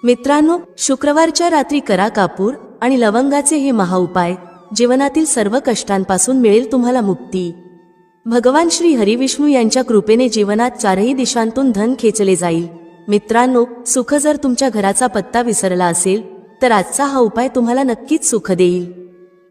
मित्रांनो, शुक्रवारच्या रात्री करा कापूर आणि लवंगाचे हे महाउपाय. जीवनातील सर्व कष्टांपासून मिळेल तुम्हाला मुक्ती. भगवान श्री हरिविष्णू यांच्या कृपेने जीवनात चारही दिशांतून धन खेचले जाईल. मित्रांनो, सुख जर तुमच्या घराचा पत्ता विसरला असेल तर आजचा हा उपाय तुम्हाला नक्कीच सुख देईल.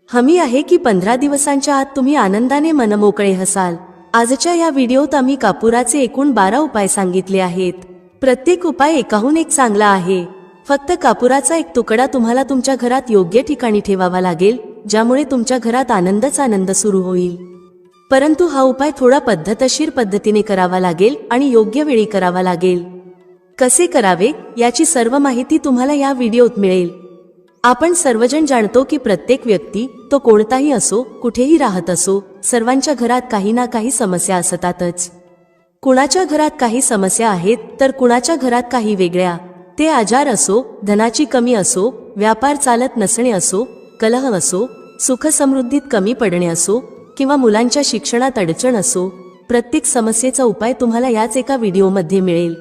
हमी आहे की 15 दिवसांच्या आत तुम्ही आनंदाने मनमोकळे हसाल. आजच्या या व्हिडिओत आम्ही कापुराचे एकूण 12 उपाय सांगितले आहेत. प्रत्येक उपाय एकाहून एक चांगला आहे. फक्त कापुराचा एक तुकडा तुम्हाला तुमच्या घरात योग्य ठिकाणी ठेवावा लागेल, ज्यामुळे तुमच्या घरात आनंदच आनंद सुरू होईल. परंतु हा उपाय थोडा पद्धतशीर पद्धतीने करावा लागेल आणि योग्य वेळी करावा लागेल. कसे करावे याची सर्व माहिती तुम्हाला या व्हिडिओत मिळेल. आपण सर्वजण जाणतो की प्रत्येक व्यक्ती, तो कोणताही असो, कुठेही राहत असो, सर्वांच्या घरात काही ना काही समस्या असतातच. कुणाच्या घरात काही समस्या आहेत तर कुणाच्या घरात काही वेगळ्या. ते आजार असो, धनाची कमी असो, व्यापार चालत नसणे असो, कलह असो, सुख समृद्धीत कमी पडणे असो किंवा मुलांच्या शिक्षणात अडचण असो, प्रत्येक समस्येचा उपाय तुम्हाला याच एका व्हिडिओमध्ये मिळेल.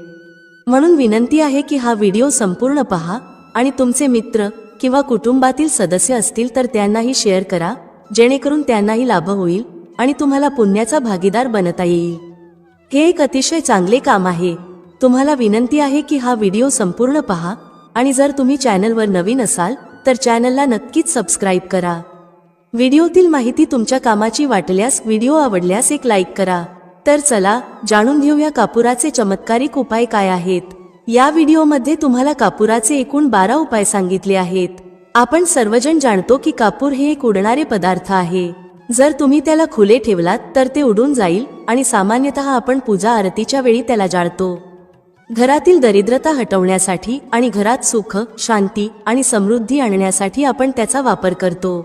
म्हणून विनंती आहे की हा व्हिडिओ संपूर्ण पहा आणि तुमचे मित्र किंवा कुटुंबातील सदस्य असतील तर त्यांनाही शेअर करा, जेणेकरून त्यांनाही लाभ होईल आणि तुम्हाला पुण्याचा भागीदार बनता येईल. हे एक अतिशय चांगले काम आहे. तुम्हाला विनंती आहे की हा व्हिडिओ संपूर्ण पहा आणि जर तुम्ही चॅनलवर नवीन असाल तर चॅनलला नक्कीच सबस्क्राईब करा. व्हिडिओतील माहिती तुमच्या कामाची वाटल्यास, व्हिडिओ आवडल्यास एक लाईक करा. तर चला जाणून घेऊया कापुराचे चमत्कारिक उपाय काय आहेत. या व्हिडिओमध्ये तुम्हाला कापुराचे एकूण 12 उपाय सांगितले आहेत. आपण सर्वजण जाणतो की कापूर हे एक उडणारे पदार्थ आहे. जर तुम्ही त्याला खुले ठेवलात तर ते उडून जाईल आणि सामान्यतः आपण पूजा आरतीच्या वेळी त्याला जाळतो. घरातील दरिद्रता हटवण्यासाठी आणि घरात सुख, शांती आणि समृद्धी आणण्यासाठी आपण त्याचा वापर करतो.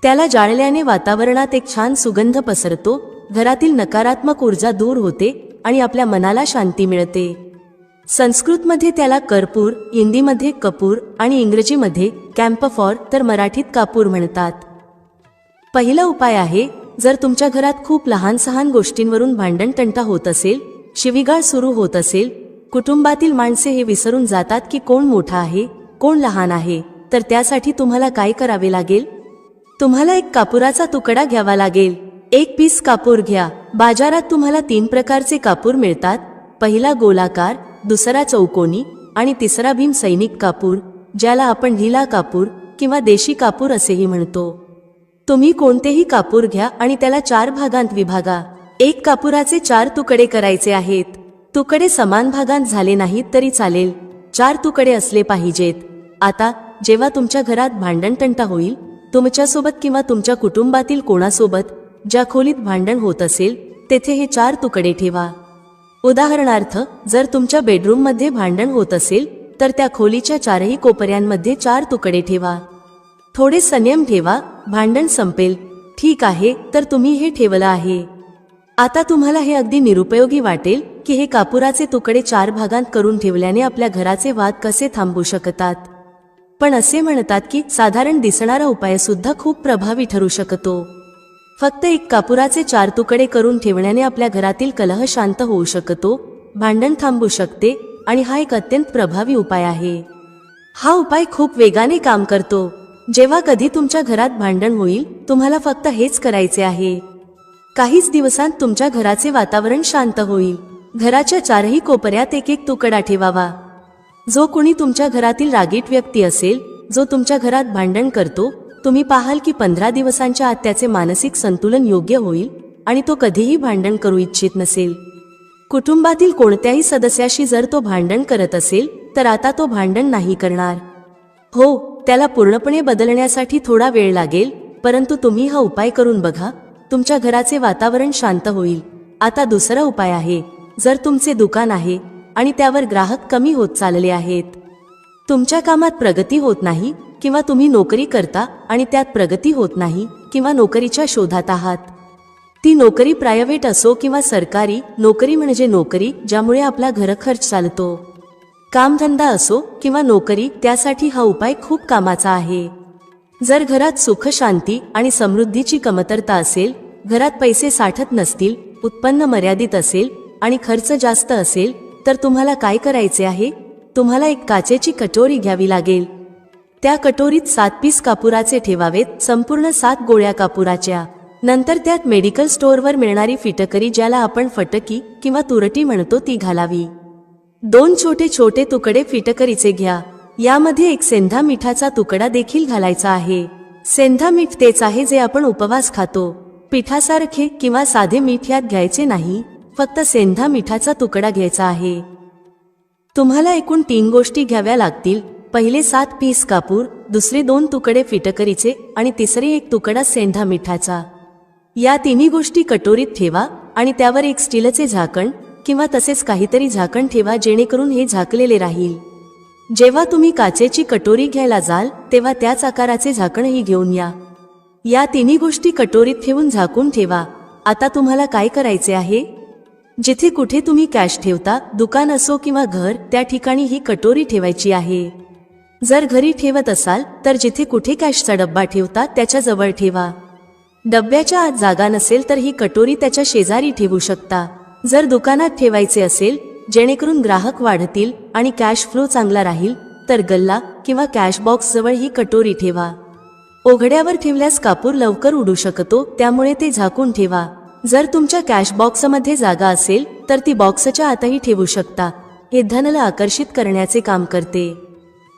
त्याला जाळल्याने वातावरणात एक छान सुगंध पसरतो, घरातील नकारात्मक ऊर्जा दूर होते आणि आपल्या मनाला शांती मिळते. संस्कृतमध्ये त्याला कर्पूर, हिंदीमध्ये कपूर आणि इंग्रजीमध्ये कॅम्फॉर तर मराठीत कापूर म्हणतात. पहिला उपाय आहे, जर तुमच्या घरात खूप लहान सहान गोष्टींवरून भांडण तंटा होत असेल, शिवीगाळ सुरू होत असेल, कुटुंबातील माणसे हे विसरून जातात की कोण मोठा आहे, कोण लहान आहे, तर त्यासाठी तुम्हाला काय करावे लागेल? तुम्हाला एक कापुराचा तुकडा घ्यावा लागेल. एक पीस कापूर घ्या. बाजारात तुम्हाला 3 प्रकारचे कापूर मिळतात. पहिला गोलाकार, दुसरा चौकोनी आणि तिसरा भीम सैनिक कापूर, ज्याला आपण ढिला कापूर किंवा देशी कापूर असेही म्हणतो. तुम्ही कोणतेही कापूर घ्या आणि त्याला 4 भागांत विभागा. एक कापुराचे 4 तुकडे करायचे आहेत. तुकडे समान भागांत झाले नाहीत तरी चालेल, 4 तुकडे असले पाहिजेत. आता जेव्हा तुमच्या घरात भांडण तंटा होईल, तुमच्यासोबत किंवा तुमच्या कुटुंबातील कोणासोबत ज्या खोलीत भांडण होत असेल तेथे हे 4 तुकडे ठेवा. उदाहरणार्थ, जर तुमच्या बेडरूममध्ये भांडण होत असेल तर त्या खोलीच्या 4ही कोपऱ्यांमध्ये 4 तुकडे ठेवा. थोडे संयम ठेवा, भांडण संपेल. ठीक आहे, तर तुम्ही हे ठेवलं आहे. आता तुम्हाला हे अगदी निरुपयोगी वाटेल की हे कापुराचे तुकडे 4 भागांत करून ठेवल्याने आपल्या घराचे वाद कसे थांबू शकतात. पण असे म्हणतात की साधारण दिसणारा उपाय सुद्धा खूप प्रभावी ठरू शकतो. फक्त एक कापुराचे 4 तुकडे करून ठेवण्याने आपल्या घरातील कलह शांत होऊ शकतो, भांडण थांबू शकते आणि हा एक अत्यंत प्रभावी उपाय आहे. हा उपाय खूप वेगाने काम करतो. जेव्हा कधी तुमच्या घरात भांडण होईल, तुम्हाला फक्त हेच करायचे आहे. काहीच दिवसांत तुमच्या घराचे वातावरण शांत होईल. घराच्या 4ही कोपऱ्यात एक एक तुकडा ठेवावा. जो कुणी तुमच्या घरातील रागीट व्यक्ती असेल, जो तुमच्या घरात भांडण करतो, तुम्ही पाहाल की 15 दिवसांच्या आत त्याचे मानसिक संतुलन योग्य होईल आणि तो कधीही भांडण करू इच्छित नसेल. कुटुंबातील कोणत्याही सदस्याशी जर तो भांडण करत असेल तर आता तो भांडण नाही करणार. हो, त्याला पूर्णपणे बदलण्यासाठी थोडा वेळ लागेल, परंतु तुम्ही हा उपाय करून बघा, तुमच्या घराचे वातावरण शांत होईल. आता दुसरा उपाय आहे, जर तुमचे दुकान आहे आणि त्यावर ग्राहक कमी होत चालले आहेत, तुमच्या कामात प्रगती होत नाही किंवा तुम्ही नोकरी करता आणि त्यात प्रगती होत नाही किंवा नोकरीच्या शोधात आहात, ती नोकरी प्रायव्हेट असो किंवा सरकारी, नोकरी म्हणजे नोकरी ज्यामुळे आपला घरखर्च चालतो, कामधंदा असो किंवा नोकरी, त्यासाठी हा उपाय खूप कामाचा आहे. जर घरात सुख, शांती आणि समृद्धीची कमतरता असेल, घरात पैसे साठत नसतील, उत्पन्न मर्यादित असेल आणि खर्च जास्त असेल, तर तुम्हाला काय करायचे आहे? तुम्हाला एक काचेची कटोरी घ्यावी लागेल. त्या कटोरीत 7 पीस कापुराचे ठेवावेत, संपूर्ण 7 गोळ्या कापुराच्या. नंतर त्यात मेडिकल स्टोअरवर मिळणारी फिटकरी, ज्याला आपण फटकी किंवा तुरटी म्हणतो, ती घालावी. 2 छोटे छोटे तुकडे फिटकरीचे घ्या. यामध्ये एक सेंधा मिठाचा तुकडा देखील घालायचा आहे. सेंधा मीठ तेच आहे जे आपण उपवास खातो. पिठासारखे किंवा साधे मीठ यात घ्यायचे नाही, फक्त सेंधा मिठाचा तुकडा घ्यायचा आहे. तुम्हाला एकूण 3 गोष्टी घ्याव्या लागतील. पहिले 7 पीस कापूर, दुसरे 2 तुकडे फिटकरीचे आणि तिसरे 1 तुकडा सेंधा मिठाचा. या तिन्ही गोष्टी कटोरीत ठेवा आणि त्यावर एक स्टीलचे झाकण किंवा तसेच काहीतरी झाकण ठेवा, जेणेकरून हे झाकलेले राहील. जेव्हा तुम्ही काचेची कटोरी घ्यायला जाल तेव्हा त्याच आकाराचे झाकणही घेऊन या. या तिन्ही गोष्टी कटोरीत ठेवून झाकून ठेवा. आता तुम्हाला काय करायचे आहे? जिथे कुठे तुम्ही कॅश ठेवता, दुकान असो किंवा घर, त्या ठिकाणी ही कटोरी ठेवायची आहे. जर घरी ठेवत असाल तर जिथे कुठे कॅशचा डब्बा ठेवता त्याच्या जवळ ठेवा. डब्याच्या आत जागा नसेल तर ही कटोरी त्याच्या शेजारी ठेवू शकता. जर दुकानात ठेवायचे असेल जेणेकरून ग्राहक वाढतील आणि कॅश फ्लो चांगला राहील, तर गल्ला किंवा कॅश बॉक्स जवळ ही कटोरी ठेवा. उघड्यावर ठेवल्यास कापूर लवकर उडू शकतो, त्यामुळे ते झाकून ठेवा. जर तुमच्या कॅश बॉक्समध्ये जागा असेल तर ती बॉक्सच्या आतही ठेवू शकता. हे धनाला आकर्षित करण्याचे काम करते.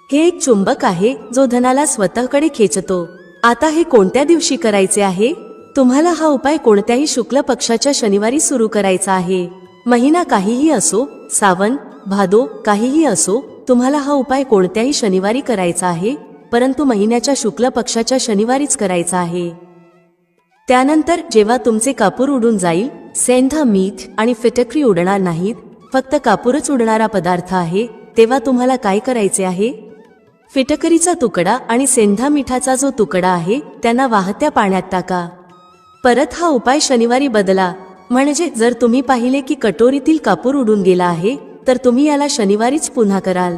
हे एक चुंबक आहे जो धनाला स्वतःकडे खेचतो. आता हे कोणत्या दिवशी करायचे आहे? तुम्हाला हा उपाय कोणत्याही शुक्ल पक्षाच्या शनिवारी सुरू करायचा आहे. महिना काहीही असो, सावन, भादो काहीही असो, तुम्हाला हा उपाय कोणत्याही शनिवारी करायचा आहे, परंतु महिन्याच्या शुक्ल पक्षाच्या शनिवारीच करायचा आहे. त्यानंतर जेव्हा तुमचे कापूर उडून जाईल, सेंधा मीठ आणि फिटकरी उडणार नाहीत, फक्त कापूरच उडणारा पदार्थ आहे, तेव्हा तुम्हाला काय करायचे आहे? फिटकरीचा तुकडा आणि सेंधा मिठाचा जो तुकडा आहे त्यांना वाहत्या पाण्यात टाका. परत हा उपाय शनिवारी बदला. म्हणजे जर तुम्ही पाहिले की कटोरीतील कापूर उडून गेला आहे तर तुम्ही याला शनिवारीच पुन्हा कराल.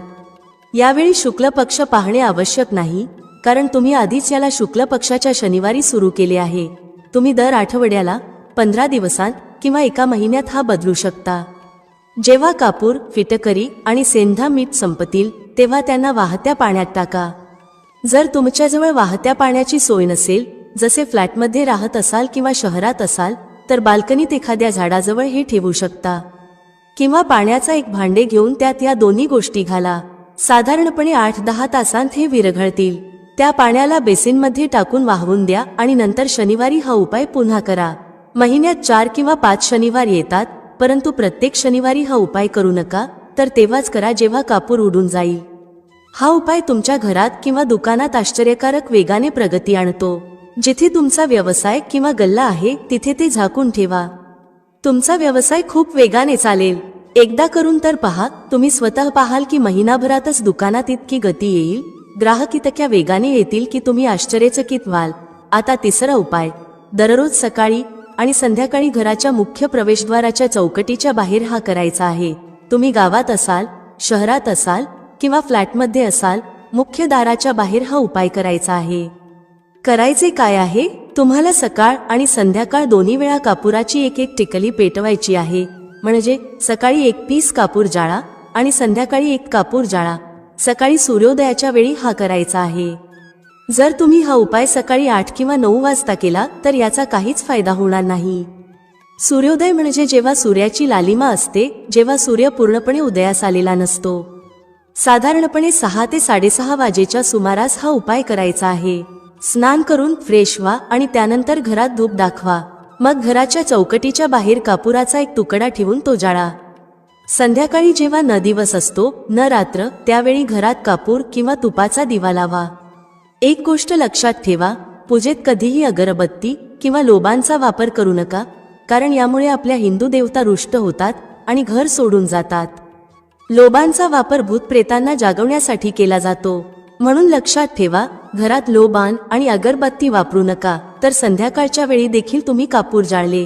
यावेळी शुक्ल पक्ष पाहणे आवश्यक नाही, कारण तुम्ही आधीच याला शुक्ल पक्षाच्या शनिवारी सुरू केले आहे. तुम्ही दर आठवड्याला, 15 दिवसांत किंवा 1 महिन्यात हा बदलू शकता. जेव्हा कापूर, फिटकरी आणि सेंधा मीठ संपतील तेव्हा त्यांना वाहत्या पाण्यात टाका. जर तुमच्याजवळ वाहत्या पाण्याची सोय नसेल, जसे फ्लॅटमध्ये राहत असाल किंवा शहरात असाल, तर बाल्कनीत एखाद्या झाडाजवळ हे ठेवू शकता. किंवा पाण्याचा एक भांडे घेऊन त्यात या दोन्ही गोष्टी घाला. साधारणपणे 8-10 तासांत हे विरघळतील. त्या पाण्याला बेसिनमध्ये टाकून वाहवून द्या आणि नंतर शनिवारी हा उपाय पुन्हा करा. महिन्यात 4 किंवा 5 शनिवार येतात, परंतु प्रत्येक शनिवारी हा उपाय करू नका, तर तेव्हाच करा जेव्हा कापूर उडून जाईल. हा उपाय तुमच्या घरात किंवा दुकानात आश्चर्यकारक वेगाने प्रगती आणतो. जिथे तुमचा व्यवसाय किंवा गल्ला आहे तिथे ते झाकून ठेवा. तुमचा व्यवसाय खूप वेगाने चालेल. एकदा करून तर पहा. तुम्ही स्वतः पाहाल की महिनाभरातच दुकानात इतकी गती येईल, ग्राहक इतक्या वेगाने येतील की तुम्ही आश्चर्यचकित व्हाल. आता तिसरा उपाय. दररोज सकाळी आणि संध्याकाळी घराच्या मुख्य प्रवेशद्वाराच्या चौकटीच्या बाहेर हा करायचा आहे. तुम्ही गावात असाल, शहरात असाल किंवा फ्लॅटमध्ये असाल, मुख्य दाराच्या बाहेर हा उपाय करायचा आहे. करायचे काय आहे? तुम्हाला सकाळ आणि संध्याकाळ दोन्ही वेळा कापुराची एक टिकली पेटवायची आहे. म्हणजे सकाळी 1 पीस कापूर जाळा आणि संध्याकाळी 1 कापूर जाळा. सकाळी सूर्योदयाच्या वेळी हा करायचा आहे. जर तुम्ही हा उपाय सकाळी 8 किंवा 9 वाजता केला तर याचा काहीच फायदा होणार नाही. सूर्योदय म्हणजे जेव्हा सूर्याची लालिमा असते, जेव्हा सूर्य पूर्णपणे उदयास आलेला नसतो. साधारणपणे 6 ते 6:30 वाजेच्या सुमारास हा उपाय करायचा आहे. स्नान करून फ्रेश व्हा आणि त्यानंतर घरात धूप दाखवा. मग घराच्या चौकटीच्या बाहेर कापुराचा एक तुकडा ठेवून तो जाळा. संध्याकाळी जेव्हा न दिवस असतो, न रात्र, त्यावेळी घरात कापूर किंवा तुपाचा दिवा लावा. एक गोष्ट लक्षात ठेवा, पूजेत कधीही अगरबत्ती किंवा लोबांचा वापर करू नका, कारण यामुळे आपल्या हिंदू देवता रुष्ट होतात आणि घर सोडून जातात. लोबांचा वापर भूतप्रेतांना जागवण्यासाठी केला जातो. म्हणून लक्षात ठेवा, घरात लोबान आणि अगरबत्ती वापरू नका, तर संध्याकाळच्या वेळी देखील तुम्ही कापूर जाळले.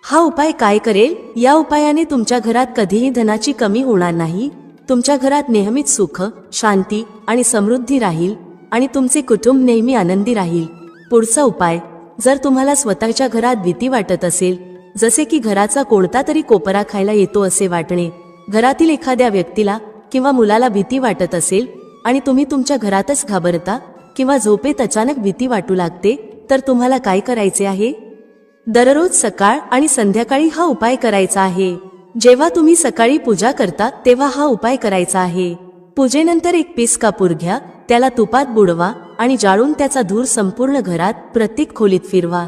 हा उपाय काय करेल? या उपायाने तुमच्या घरात कधीही धनाची कमी होणार नाही. तुमच्या घरात नेहमीच सुख, शांती आणि समृद्धी राहील आणि तुमचे कुटुंब नेहमी आनंदी राहील. पुढचा उपाय. जर तुम्हाला स्वतःच्या घरात भीती वाटत असेल, जसे की घराचा कोणता तरी कोपरा खायला येतो असे वाटणे, घरातील एखाद्या व्यक्तीला किंवा मुलाला भीती वाटत असेल आणि तुम्ही तुमच्या घरातच घाबरता किंवा झोपेत अचानक भीती वाटू लागते, तर तुम्हाला काय करायचे आहे? दररोज सकाळ आणि संध्याकाळी हा उपाय करायचा आहे. जेव्हा तुम्ही सकाळी पूजा करता तेव्हा हा उपाय करायचा आहे. पूजेनंतर एक पीस कापूर घ्या, त्याला तुपात बुडवा आणि जाळून त्याचा धूर संपूर्ण घरात प्रत्येक खोलीत फिरवा.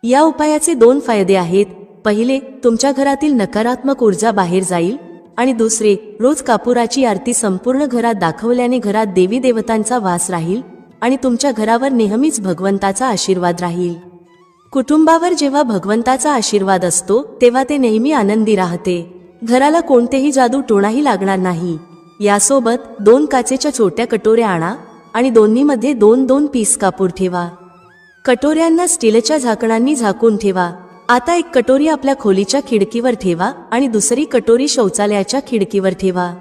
या उपायाचे 2 फायदे आहेत. पहिले, तुमच्या घरातील नकारात्मक ऊर्जा बाहेर जाईल आणि दुसरे, रोज कापुराची आरती संपूर्ण घरात दाखवल्याने घरात देवी देवतांचा वास राहील आणि तुमच्या घरावर नेहमीच भगवंताचा आशीर्वाद राहील. कुटुंबावर जेव्हा भगवंताचा आशीर्वाद असतो तेव्हा ते नेहमी आनंदी राहते. घराला कोणतेही जादू टोणाही लागणार नाही. यासोबत 2 काचेच्या छोट्या कटोऱ्या आणा आणि दोन्हीमध्ये 2-2 पीस कापूर ठेवा. कटोऱ्यांना स्टीलच्या झाकणांनी झाकून ठेवा. आता एक कटोरी आपल्या खोलीच्या खिडकीवर ठेवा आणि दुसरी कटोरी शौचालयाच्या खिडकीवर ठेवा.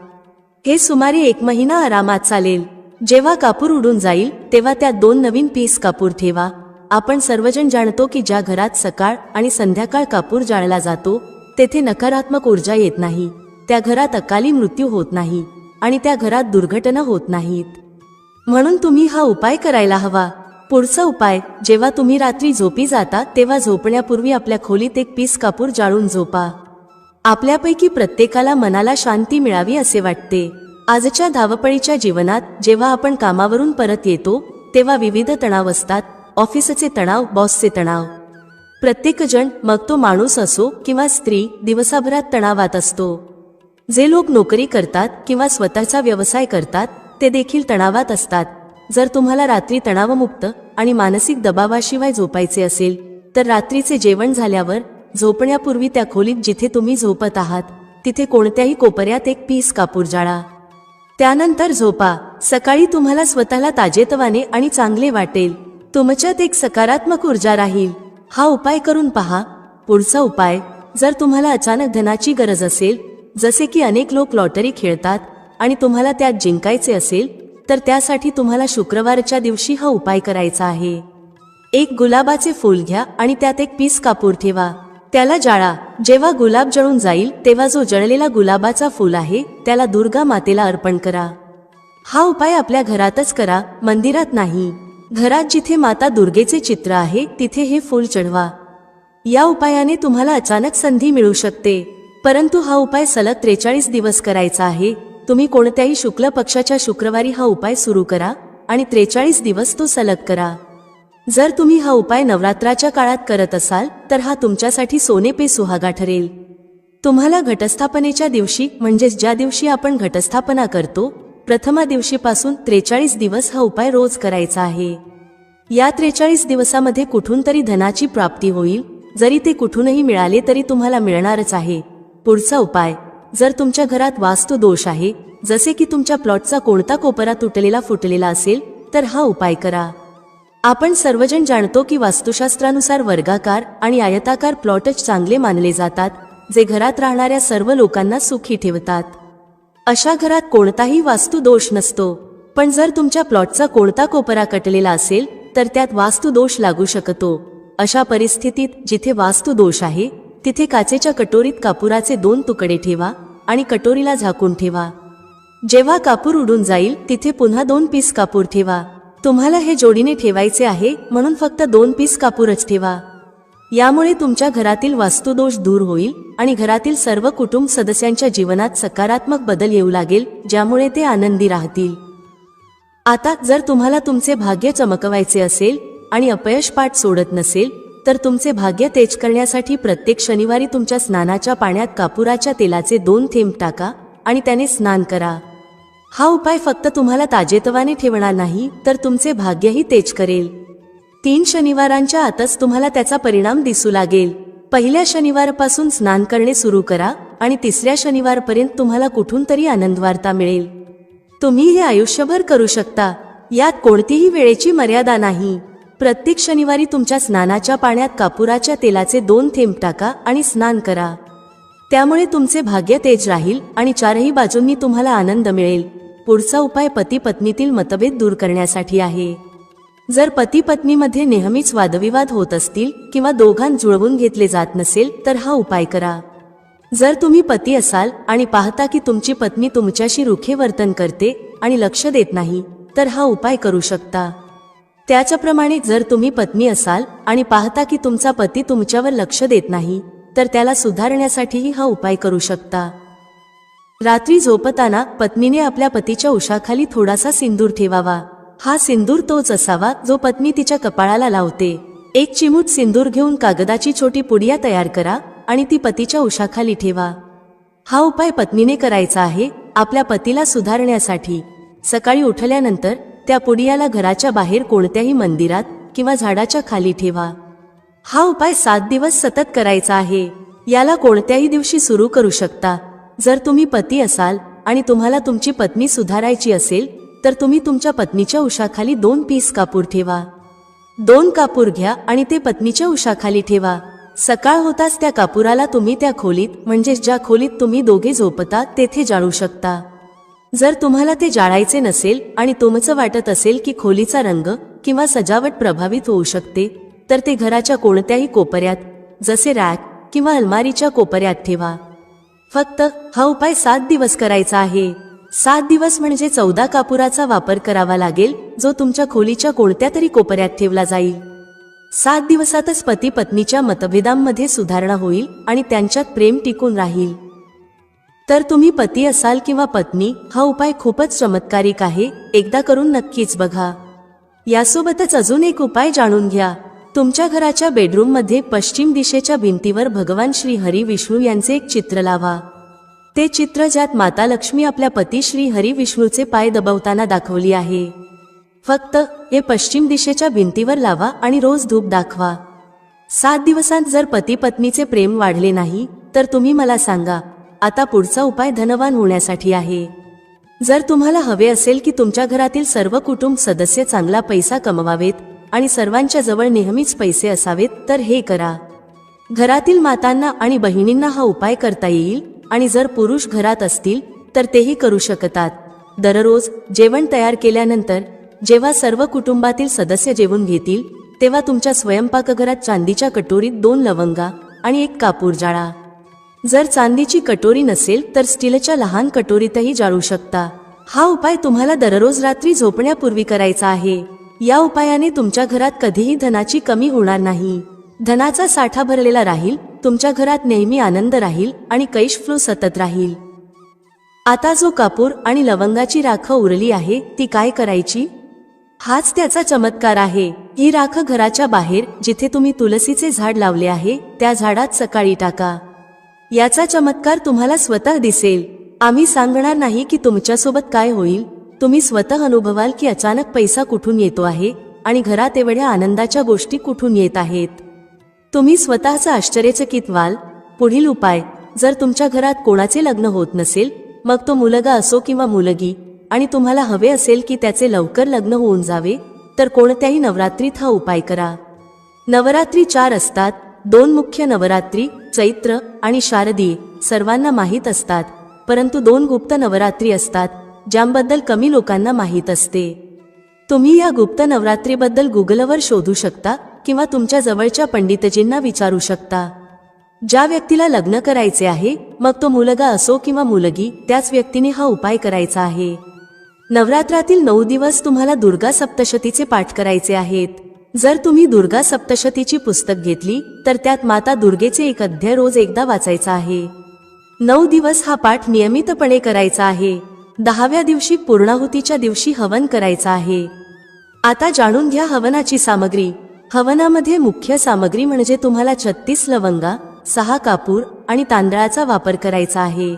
हे सुमारे 1 महिना आरामात चालेल. जेव्हा कापूर उडून जाईल तेव्हा त्यात 2 नवीन पीस कापूर ठेवा. आपण सर्वजण जाणतो की ज्या घरात सकाळ आणि संध्याकाळ कापूर जाळला जातो तेथे नकारात्मक ऊर्जा येत नाही, त्या घरात अकाली मृत्यू होत नाही आणि त्या घरात दुर्घटना होत नाहीत. म्हणून तुम्ही हा उपाय करायला हवा. पुढचा उपाय, जेव्हा तुम्ही रात्री झोपी जाता तेव्हा झोपण्यापूर्वी आपल्या खोलीत एक पीस कापूर जाळून झोपा. आपल्यापैकी प्रत्येकाला मनाला शांती मिळावी असे वाटते. आजच्या धावपळीच्या जीवनात जेव्हा आपण कामावरून परत येतो तेव्हा विविध तणाव असतात. ऑफिसचे तणाव, बॉसचे तणाव. प्रत्येकजण, मग तो माणूस असो किंवा स्त्री, दिवसाभरात तणावात असतो. जे लोक नोकरी करतात किंवा स्वतःचा व्यवसाय करतात ते देखील तणावात असतात. जर तुम्हाला रात्री तणावमुक्त आणि मानसिक दबावाशिवाय झोपायचे असेल तर रात्रीचे जेवण झाल्यावर झोपण्यापूर्वी त्या खोलीत जिथे तुम्ही झोपत आहात तिथे कोणत्याही कोपऱ्यात एक पीस कापूर जाळा. त्यानंतर झोपा. सकाळी तुम्हाला स्वतःला ताजेतवाने आणि चांगले वाटेल. तुमच्यात एक सकारात्मक ऊर्जा राहील. हा उपाय करून पहा. पुढचा उपाय, जर तुम्हाला अचानक धनाची गरज असेल, जसे की अनेक लोक लॉटरी खेळतात आणि तुम्हाला त्यात जिंकायचे असेल, तर त्यासाठी तुम्हाला शुक्रवारच्या दिवशी हा उपाय करायचा आहे. एक गुलाबाचे फूल घ्या आणि त्यात एक पीस कापूर ठेवा. त्याला जाळा. जेव्हा गुलाब जळून जाईल तेव्हा जो जळलेला गुलाबाचा फूल आहे त्याला दुर्गा मातेला अर्पण करा. हा उपाय आपल्या घरातच करा, मंदिरात नाही. घरात जिथे माता दुर्गेचे चित्र आहे तिथे हे फूल चढवा. या उपायाने तुम्हाला अचानक संधी मिळू शकते, परंतु हा उपाय सलग 43 दिवस करायचा आहे. तुम्ही कोणत्याही शुक्ल पक्षाच्या शुक्रवारी हा उपाय सुरू करा आणि 43 दिवस तो सलग करा. जर तुम्ही हा उपाय नवरात्राच्या काळात करत असाल तर हा तुमच्यासाठी सोने पे सुहागा ठरेल. तुम्हाला घटस्थापनेच्या दिवशी, म्हणजेच ज्या दिवशी आपण घटस्थापना करतो, प्रथमा दिवशीपासून 43 दिवस हा उपाय रोज करायचा आहे. या 43 दिवसामध्ये कुठून तरी धनाची प्राप्ती होईल. जरी ते कुठूनही मिळाले तरी तुम्हाला मिळणारच आहे. पुढचा उपाय, जर तुमच्या घरात वास्तू दोष आहे, जसे की तुमच्या प्लॉटचा कोणता कोपरा तुटलेला फुटलेला असेल, तर हा उपाय करा. आपण सर्वजण जाणतो की वास्तुशास्त्रानुसार वर्गाकार आणि आयताकार प्लॉटच चांगले मानले जातात, जे घरात राहणाऱ्या सर्व लोकांना सुखी ठेवतात. अशा घरात कोणताही वास्तू दोष नसतो. पण जर तुमच्या प्लॉटचा कोणता कोपरा कटलेला असेल तर त्यात वास्तू दोष लागू शकतो. अशा परिस्थितीत जिथे वास्तू दोष आहे तिथे काचेच्या कटोरीत कापुराचे 2 तुकडे ठेवा आणि कटोरीला झाकून ठेवा. जेव्हा कापूर उडून जाईल तिथे पुन्हा 2 पीस कापूर ठेवा. तुम्हाला हे जोडीने ठेवायचे आहे म्हणून फक्त 2 पीस कापूरच ठेवा. यामुळे तुमच्या घरातील वास्तुदोष दूर होईल आणि घरातील सर्व कुटुंब सदस्यांच्या जीवनात सकारात्मक बदल येऊ लागेल, ज्यामुळे ते आनंदी राहतील. आता जर तुम्हाला तुमचे भाग्य चमकवायचे असेल आणि अपयश पाठ सोडत नसेल तर तुमचे भाग्य तेज करण्यासाठी प्रत्येक शनिवारी तुमच्या स्नानाच्या पाण्यात कापुराच्या तेलाचे 2 थेंब टाका आणि त्याने स्नान करा. हा उपाय फक्त तुम्हाला ताजेतवाने ठेवणार नाही तर तुमचे भाग्यही तेज करेल. 3 शनिवारांच्या आतच तुम्हाला त्याचा परिणाम दिसू लागेल. पहिल्या शनिवारपासून स्नान करणे सुरू करा आणि 3ऱ्या शनिवारपर्यंत तुम्हाला कुठून तरी आनंदवार्ता मिळेल. तुम्ही हे आयुष्यभर करू शकता. यात कोणतीही वेळेची मर्यादा नाही. प्रत्येक शनिवारी तुमच्या स्नानाच्या पाण्यात कापुराच्या तेलाचे 2 थेंब टाका आणि स्नान करा. त्यामुळे तुमचे भाग्य तेज राहील आणि 4ही बाजूंनी तुम्हाला आनंद मिळेल. पुढचा उपाय पती पत्नीतील मतभेद दूर करण्यासाठी आहे. जर पती पत्नीमध्ये नेहमीच वादविवाद होत असतील किंवा दोघांत जुळवून घेतले जात नसेल तर हा उपाय करा. जर तुम्ही पती असाल आणि पाहता की तुमची पत्नी तुमच्याशी रुखे वर्तन करते आणि लक्ष देत नाही, तर हा उपाय करू शकता. त्याचप्रमाणे जर तुम्ही पत्नी असाल आणि पाहता की तुमचा पती तुमच्यावर लक्ष देत नाही, तर त्याला सुधारण्यासाठीही हा उपाय करू शकता. रात्री झोपताना पत्नीने आपल्या पतीच्या उशाखाली थोडासा सिंदूर ठेवावा. हा सिंदूर तोच असावा जो पत्नी तिच्या कपाळाला लावते. एक चिमूट सिंदूर घेऊन कागदाची छोटी पुडिया तयार करा आणि ती पतीच्या उशाखाली ठेवा. हा उपाय पत्नीने करायचा आहे आपल्या पतीला सुधारण्यासाठी. सकाळी उठल्यानंतर त्या पुडियाला घराच्या बाहेर कोणत्याही मंदिरात किंवा झाडाच्या खाली ठेवा. हा उपाय 7 दिवस सतत करायचा आहे. याला कोणत्याही दिवशी सुरू करू शकता. जर तुम्ही पती असाल आणि तुम्हाला तुमची पत्नी सुधारायची असेल, तर तुम्ही तुमच्या पत्नीच्या उशाखाली 2 पीस कापूर ठेवा. 2 कापूर घ्या आणि ते पत्नीच्या उशाखाली ठेवा. सकाळ होताच त्या कापुराला तुम्ही त्या खोलीत, म्हणजे ज्या खोलीत तुम्ही दोघे झोपता, तेथे जाळू शकता. जर तुम्हाला ते जाळायचे नसेल आणि तुमचं वाटत असेल की खोलीचा रंग किंवा सजावट प्रभावित होऊ शकते, तर ते घराच्या कोणत्याही कोपऱ्यात, जसे रॅक किंवा अलमारीच्या कोपऱ्यात ठेवा. फक्त हा उपाय 7 दिवस करायचा आहे. 7 दिवस म्हणजे 14 कापुराचा वापर करावा लागेल, जो तुमच्या खोलीच्या कोणत्या तरी कोपऱ्यात ठेवला जाईल. 7 दिवसातच पती पत्नीच्या मतभेदांमध्ये सुधारणा होईल आणि त्यांच्यात प्रेम टिकून राहील. तर तुम्ही पती असाल किंवा पत्नी, हा उपाय खूपच चमत्कारिक आहे. एकदा करून नक्कीच बघा. यासोबतच अजून एक उपाय जाणून घ्या. तुमच्या घराच्या बेडरूममध्ये पश्चिम दिशेच्या भिंतीवर भगवान श्री हरी विष्णू यांचे एक चित्र लावा. ते चित्र ज्यात माता लक्ष्मी आपल्या पती श्री हरी विष्णूचे पाय दबवताना दाखवली आहे. फक्त हे पश्चिम दिशेच्या भिंतीवर लावा आणि रोज धूप दाखवा. 7 दिवसांत जर पती पत्नीचे प्रेम वाढले नाही, तर तुम्ही मला सांगा. आता पुढचा उपाय धनवान होण्यासाठी आहे. जर तुम्हाला हवे असेल की तुमच्या घरातील सर्व कुटुंब सदस्य चांगला पैसा कमवावेत आणि सर्वांच्या जवळ नेहमीच पैसे असावेत, तर हे करा. घरातील मातांना आणि बहिणींना हा उपाय करता येईल आणि जर पुरुष घरात असतील तर तेही करू शकतात. दररोज जेवण तयार केल्यानंतर जेव्हा सर्व कुटुंबातील सदस्य जेवून घेतील, तेव्हा तुमच्या स्वयंपाकघरात चांदीच्या कटोरीत 2 लवंगा आणि 1 कापूर जाळा. जर चांदीची कटोरी नसेल तर स्टीलच्या लहान कटोरीतही जाळू शकता. हा उपाय तुम्हाला दररोज रात्री झोपण्यापूर्वी करायचा आहे. या उपायाने तुमच्या घरात कधीही धनाची कमी होणार नाही. धनाचा साठा भरलेला राहील, तुमच्या घरात नेहमी आनंद राहील आणि कैश फ्लो सतत राहील. आता जो कापूर आणि लवंगाची राख उरली आहे, ती काय करायची? हाच त्याचा चमत्कार आहे. ही राख घराच्या बाहेर, जिथे तुम्ही तुलसीचे झाड लावले आहे, त्या झाडात सकाळी टाका. याचा चमत्कार तुम्हाला स्वतः दिसेल. आम्ही सांगणार नाही की तुमच्यासोबत काय होईल. तुम्ही स्वतः अनुभवाल की अचानक पैसा कुठून येतो आहे आणि घरात एवढ्या आनंदाच्या गोष्टी कुठून येत आहेत. तुम्ही स्वतःचं आश्चर्यचकित व्हाल. पुढील उपाय. जर तुमच्या घरात कोणाचे लग्न होत नसेल, मग तो मुलगा असो किंवा मुलगी, आणि तुम्हाला हवे असेल की त्याचे लवकर लग्न होऊन जावे, तर कोणत्याही नवरात्रीत हा उपाय करा. नवरात्री 4 असतात. 2 मुख्य नवरात्री, चैत्र आणि शारदीय, सर्वांना माहीत असतात. परंतु 2 गुप्त नवरात्री असतात, ज्याबद्दल कमी लोकांना माहीत असते. तुम्ही या गुप्त नवरात्रीबद्दल गुगलवर शोधू शकता किंवा तुमच्या जवळच्या पंडितजींना विचारू शकता. ज्या व्यक्तीला लग्न करायचे आहे, मग तो मुलगा असो किंवा मुलगी, त्याच व्यक्तीने हा उपाय करायचा आहे. नवरात्रातील 9 दिवस तुम्हाला दुर्गा सप्तशतीचे पाठ करायचे आहेत. जर तुम्ही दुर्गा सप्तशतीची पुस्तक घेतली, तर त्यात माता दुर्गेचे एक अध्याय रोज एकदा वाचायचा आहे. 9 दिवस हा पाठ नियमितपणे करायचा आहे. 10व्या दिवशी पूर्णाहुतीच्या दिवशी हवन करायचा आहे. आता जाणून घ्या हवनाची सामग्री. हवनामध्ये मुख्य सामग्री म्हणजे तुम्हाला 36 लवंगा, 6 कापूर आणि तांदळाचा वापर करायचा आहे.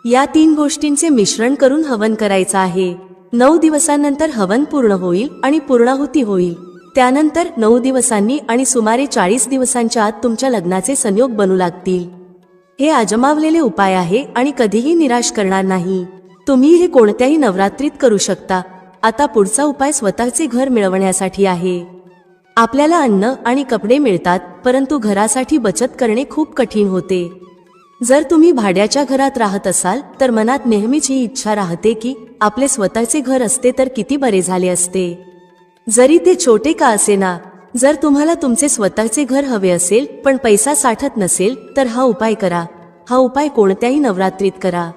या 3 गोष्टींचे मिश्रण करून हवन करायचं आहे. 9 दिवसांनंतर हवन पूर्ण होईल आणि पूर्णाहुती होईल. त्यानंतर 9 दिवसांनी आणि सुमारे 40 दिवसांच्या आत तुमच्या लग्नाचे संयोग बनू लागतील. हे आजमावलेले उपाय आहे आणि कधीही निराश करणार नाही. तुम्ही हे कोणत्याही नवरात्रीत करू शकता. आता पुढचा उपाय स्वतःचे घर मिळवण्यासाठी आहे. आपल्याला अन्न आणि कपडे मिळतात, परंतु घरासाठी बचत करणे खूप कठीण होते. जर तुम्ही भाड्याच्या घरात राहत असाल, तर मनात नेहमीच ही इच्छा राहते की आपले स्वतःचे घर असते तर किती बरे झाले असते, जरी ते छोटे का असेना. जर तुम्हाला तुमचे स्वतःचे घर हवे असेल पण पैसा साठत नसेल, तर हा उपाय करा. हा उपाय कोणत्याही नवरात्रीत करा.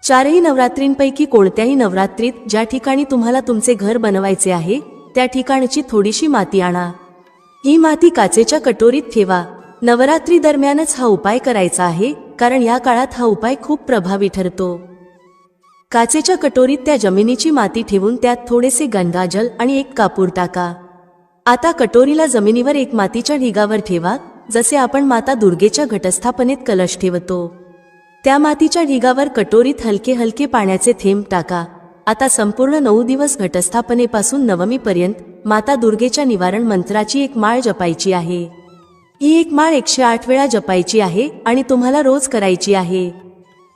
4ही नवरात्रींपैकी कोणत्याही नवरात्रीत ज्या ठिकाणी तुम्हाला तुमचे घर बनवायचे आहे त्या ठिकाणची थोडीशी माती आणा. ही माती काचेच्या कटोरीत ठेवा. नवरात्री दरम्यानच हा उपाय करायचा आहे, कारण या काळात हा उपाय खूप प्रभावी ठरतो. काचेच्या कटोरीत त्या जमिनीची माती ठेवून त्यात थोडेसे गंगाजल आणि एक कापूर टाका. आता कटोरीला जमिनीवर एक मातीच्या ढिगावर ठेवा, जसे आपण माता दुर्गेच्या घटस्थापनेत कलश ठेवतो. त्या मातीच्या ढिगावर कटोरीत हलके हलके पाण्याचे थेंब टाका. आता संपूर्ण 9 दिवस घटस्थापनेपासून नवमीपर्यंत माता दुर्गेच्या निवारण मंत्राची एक माळ जपायची आहे. ही एक माळ 108 वेळा जपायची आहे आणि तुम्हाला रोज करायची आहे.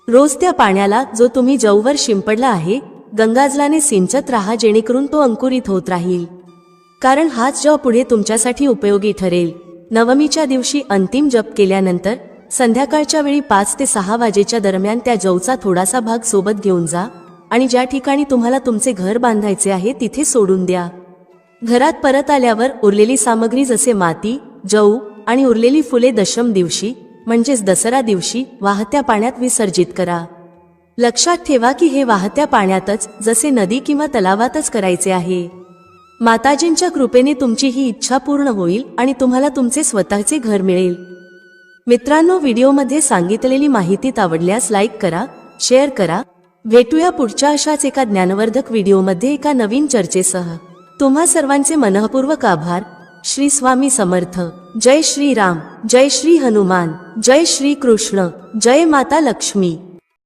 रोज त्या पाण्याला, जो तुम्ही जववर शिंपडला आहे, गंगाजलाने सिंचत राहा, जेणेकरून तो अंकुरित होत राहील. कारण हाच जप पुढे तुमच्यासाठी उपयोगी ठरेल. नवमीच्या दिवशी अंतिम जप केल्यानंतर संध्याकाळच्या वेळी 5 ते 6 वाजेच्या दरम्यान त्या जवचा थोडासा भाग सोबत घेऊन जा आणि ज्या ठिकाणी तुम्हाला तुमचे घर बांधायचे आहे तिथे सोडून द्या. घरात परत आल्यावर उरलेली सामग्री जसे माती, जव आणि उरलेली फुले दशम दिवशी म्हणजेच दसरा दिवशी वाहत्या पाण्यात विसर्जित करा. लक्षात ठेवा की हे वाहत्या पाण्यातच, जसे नदी किंवा तलावातच करायचे आहे. माताजींच्या कृपेने तुमची ही इच्छा पूर्ण होईल आणि तुम्हाला तुमचे स्वतःचे घर मिळेल. मित्रांनो, व्हिडिओमध्ये सांगितलेली माहिती आवडल्यास लाईक करा, शेअर करा. भेटूया पुढच्या अशाच एका ज्ञानवर्धक व्हिडिओमध्ये एका नवीन चर्चेसह. तुम्हा सर्वांचे मनःपूर्वक आभार. श्री स्वामी समर्थ. जय श्री राम, जय श्री हनुमान, जय श्री कृष्ण, जय माता लक्ष्मी.